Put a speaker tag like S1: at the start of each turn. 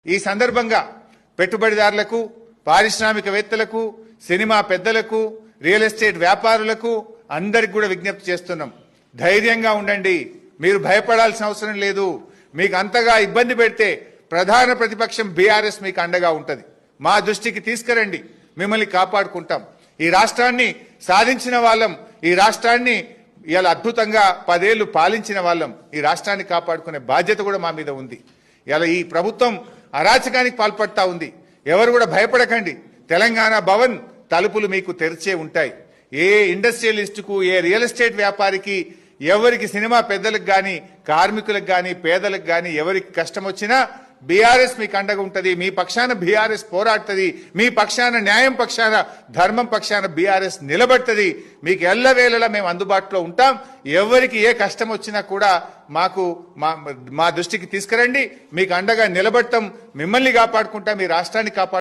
S1: ఈ సందర్భంగా పెట్టుబడిదారులకు, పారిశ్రామికవేత్తలకు, సినిమా పెద్దలకు, రియల్ ఎస్టేట్ వ్యాపారులకు అందరికి కూడా విజ్ఞప్తి చేస్తున్నాం. ధైర్యంగా ఉండండి. మీరు భయపడాల్సిన అవసరం లేదు. మీకు అంతగా ఇబ్బంది పెడితే ప్రధాన ప్రతిపక్షం బీఆర్ఎస్ మీకు అండగా ఉంటది. మా దృష్టికి తీసుకురండి, మిమ్మల్ని కాపాడుకుంటాం. ఈ రాష్ట్రాన్ని సాధించిన వాళ్ళం, ఈ రాష్ట్రాన్ని ఇలా అద్భుతంగా 10 ఏళ్లు పాలించిన వాళ్ళం. ఈ రాష్ట్రాన్ని కాపాడుకునే బాధ్యత కూడా మా మీద ఉంది. ఇలా ఈ ప్రభుత్వం అరాచకానికి పాల్పడతా ఉంది. ఎవరు కూడా భయపడకండి. తెలంగాణ భవన్ తలుపులు మీకు తెరిచే ఉంటాయి. ఏ ఇండస్ట్రియలిస్టుకు, ఏ రియల్ ఎస్టేట్ వ్యాపారికి, ఎవరికి, సినిమా పెద్దలకు కానీ, కార్మికులకు కానీ, పేదలకు కానీ ఎవరికి కష్టం వచ్చినా బీఆర్ఎస్ మీకు అండగా ఉంటది. మీ పక్షాన బీఆర్ఎస్ పోరాడుతుంది. మీ పక్షాన న్యాయం పక్షాన, ధర్మం పక్షాన బీఆర్ఎస్ నిలబడుతుంది. మీకు ఎల్లవేళలా మేము అందుబాటులో ఉంటాం. ఎవరికి ఏ కష్టం వచ్చినా కూడా మాకు మా దృష్టికి తీసుకురండి. మీకు అండగా నిలబడతాం. మిమ్మల్ని కాపాడుకుంటాం. మీ రాష్ట్రాన్ని కాపాడు